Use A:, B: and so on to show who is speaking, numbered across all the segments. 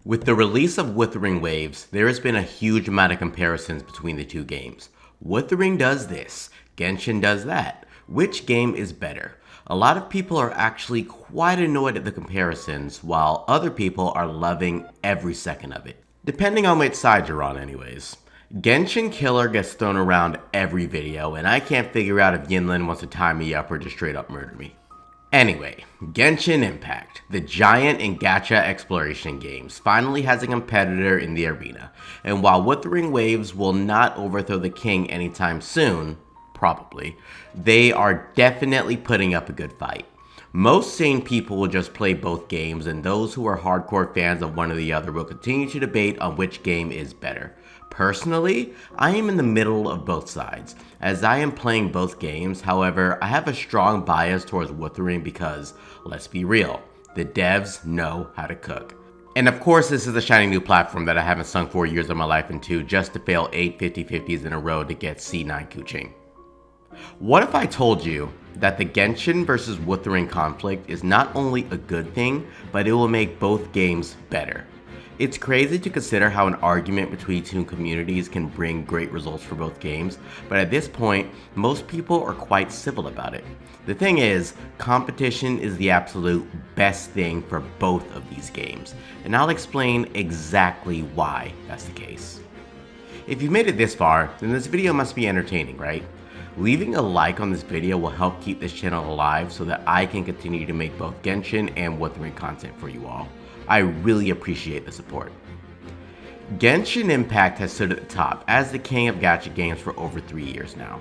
A: With the release of Wuthering Waves, there has been a huge amount of comparisons between the two games. Wuthering does this, Genshin does that. Which game is better? A lot of people are actually quite annoyed at the comparisons, while other people are loving every second of it. Depending on which side you're on anyways. Genshin Killer gets thrown around every video, and I can't figure out if Yinlin wants to tie me up or just straight up murder me. Anyway, Genshin Impact, the giant and gacha exploration games, finally has a competitor in the arena, and while Wuthering Waves will not overthrow the king anytime soon, probably, they are definitely putting up a good fight. Most sane people will just play both games, and those who are hardcore fans of one or the other will continue to debate on which game is better. Personally, I am in the middle of both sides, as I am playing both games. However, I have a strong bias towards Wuthering because, let's be real, the devs know how to cook. And of course, this is a shiny new platform that I haven't sunk 4 years of my life into just to fail 8 50-50s in a row to get C9 Kuching. What if I told you that the Genshin versus Wuthering conflict is not only a good thing, but it will make both games better? It's crazy to consider how an argument between two communities can bring great results for both games, but at this point, most people are quite civil about it. The thing is, competition is the absolute best thing for both of these games, and I'll explain exactly why that's the case. If you've made it this far, then this video must be entertaining, right? Leaving a like on this video will help keep this channel alive so that I can continue to make both Genshin and Wuthering content for you all. I really appreciate the support. Genshin Impact has stood at the top as the king of gacha games for over 3 years now.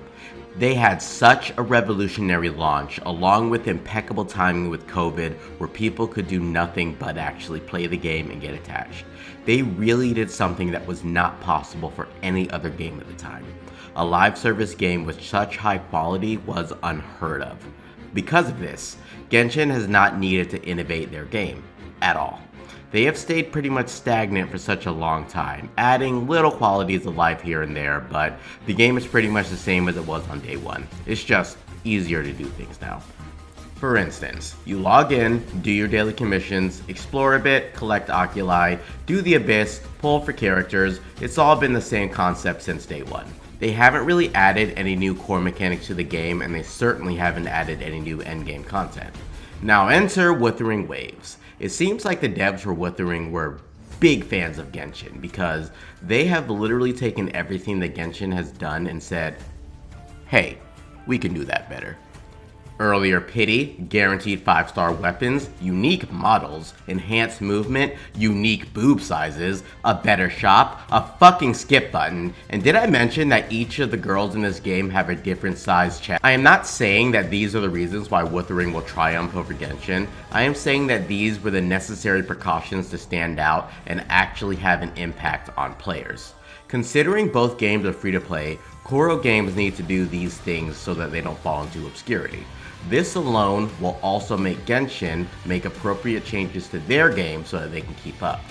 A: They had such a revolutionary launch, along with impeccable timing with COVID, where people could do nothing but actually play the game and get attached. They really did something that was not possible for any other game at the time. A live service game with such high quality was unheard of. Because of this, Genshin has not needed to innovate their game at all. They have stayed pretty much stagnant for such a long time, adding little qualities of life here and there, but the game is pretty much the same as it was on day one. It's just easier to do things now. For instance, you log in, do your daily commissions, explore a bit, collect oculi, do the abyss, pull for characters. It's all been the same concept since day one. They haven't really added any new core mechanics to the game, and they certainly haven't added any new endgame content. Now enter Wuthering Waves. It seems like the devs for Wuthering were big fans of Genshin because they have literally taken everything that Genshin has done and said, hey, we can do that better. Earlier pity, guaranteed 5-star weapons, unique models, enhanced movement, unique boob sizes, a better shop, a fucking skip button, and did I mention that each of the girls in this game have a different size chest? I am not saying that these are the reasons why Wuthering will triumph over Genshin. I am saying that these were the necessary precautions to stand out and actually have an impact on players. Considering both games are free to play, Koro games need to do these things so that they don't fall into obscurity. This alone will also make Genshin make appropriate changes to their game so that they can keep up.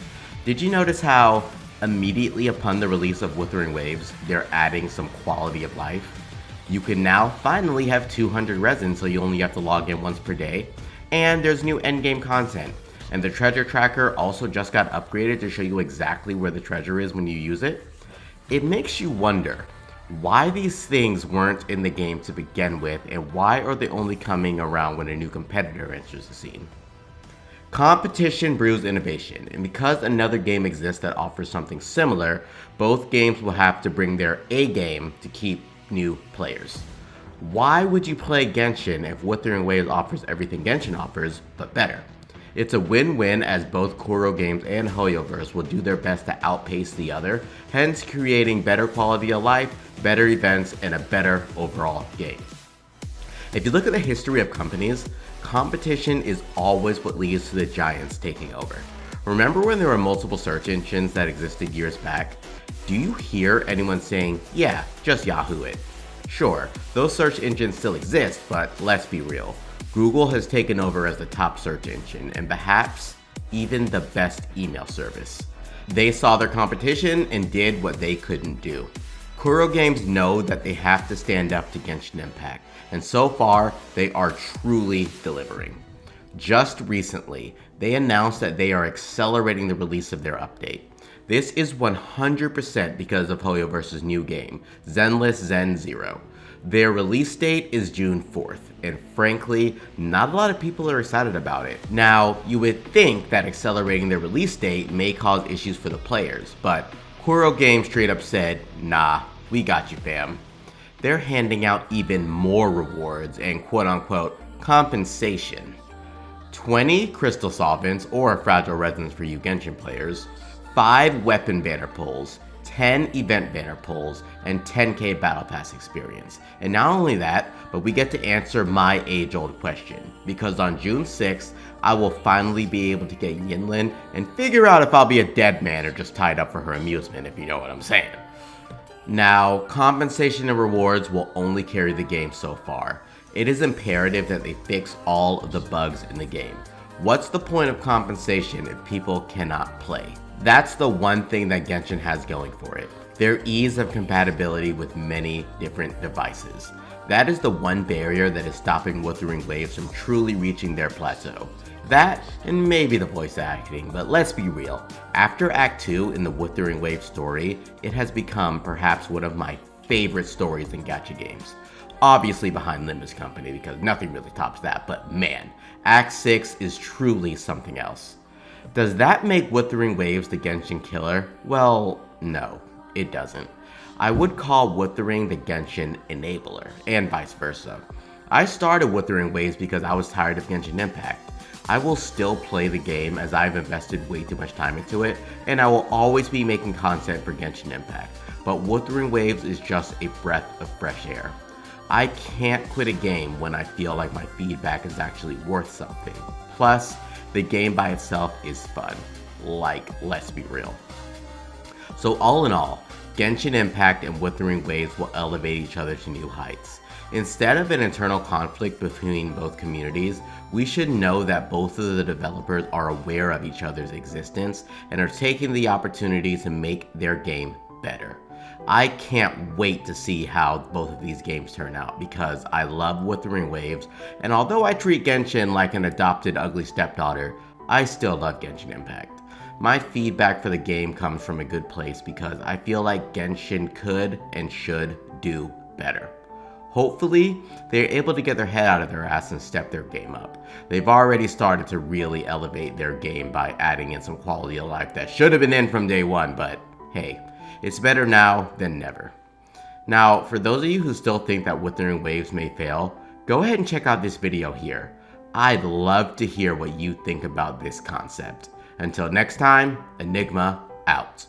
A: Did you notice how immediately upon the release of Wuthering Waves, they're adding some quality of life? You can now finally have 200 resin, so you only have to log in once per day, and there's new endgame content. And the treasure tracker also just got upgraded to show you exactly where the treasure is when you use it. It makes you wonder why these things weren't in the game to begin with, and why are they only coming around when a new competitor enters the scene? Competition brews innovation, and because another game exists that offers something similar, both games will have to bring their A game to keep new players. Why would you play Genshin if Wuthering Waves offers everything Genshin offers, but better? It's a win-win, as both Koro games and Hoyoverse will do their best to outpace the other, hence creating better quality of life, better events, and a better overall game. If you look at the history of companies, competition is always what leads to the giants taking over. Remember when there were multiple search engines that existed years back? Do you hear anyone saying, yeah, just Yahoo it? Sure, those search engines still exist, but let's be real. Google has taken over as the top search engine, and perhaps even the best email service. They saw their competition and did what they couldn't do. Kuro games know that they have to stand up to Genshin Impact, and so far, they are truly delivering. Just recently, they announced that they are accelerating the release of their update. This is 100% because of Hoyoverse's new game, Zenless Zen Zero. Their release date is June 4th, and frankly, not a lot of people are excited about it. Now, you would think that accelerating their release date may cause issues for the players, but Kuro Games straight up said, nah, we got you fam. They're handing out even more rewards and quote-unquote compensation. 20 crystal solvents or fragile resins for you Genshin players, 5 weapon banner pulls, 10 event banner pulls, and 10k battle pass experience. And not only that, but we get to answer my age-old question, because on June 6th, I will finally be able to get Yinlin and figure out if I'll be a dead man or just tied up for her amusement, if you know what I'm saying. Now, compensation and rewards will only carry the game so far. It is imperative that they fix all of the bugs in the game. What's the point of compensation if people cannot play? That's the one thing that Genshin has going for it. Their ease of compatibility with many different devices. That is the one barrier that is stopping Wuthering Waves from truly reaching their plateau. That, and maybe the voice acting, but let's be real. After Act 2 in the Wuthering Waves story, it has become perhaps one of my favorite stories in gacha games. Obviously behind Limba's company, because nothing really tops that, but man, Act 6 is truly something else. Does that make Wuthering Waves the Genshin killer? Well, no, it doesn't. I would call Wuthering the Genshin enabler, and vice versa. I started Wuthering Waves because I was tired of Genshin Impact. I will still play the game as I've invested way too much time into it, and I will always be making content for Genshin Impact, but Wuthering Waves is just a breath of fresh air. I can't quit a game when I feel like my feedback is actually worth something. Plus, the game by itself is fun. Like, let's be real. So all in all, Genshin Impact and Wuthering Waves will elevate each other to new heights. Instead of an internal conflict between both communities, we should know that both of the developers are aware of each other's existence and are taking the opportunity to make their game better. I can't wait to see how both of these games turn out because I love Wuthering Waves, and although I treat Genshin like an adopted ugly stepdaughter, I still love Genshin Impact. My feedback for the game comes from a good place because I feel like Genshin could and should do better. Hopefully, they're able to get their head out of their ass and step their game up. They've already started to really elevate their game by adding in some quality of life that should have been in from day one, but hey, it's better now than never. Now, for those of you who still think that Wuthering Waves may fail, go ahead and check out this video here. I'd love to hear what you think about this concept. Until next time, Enigma out.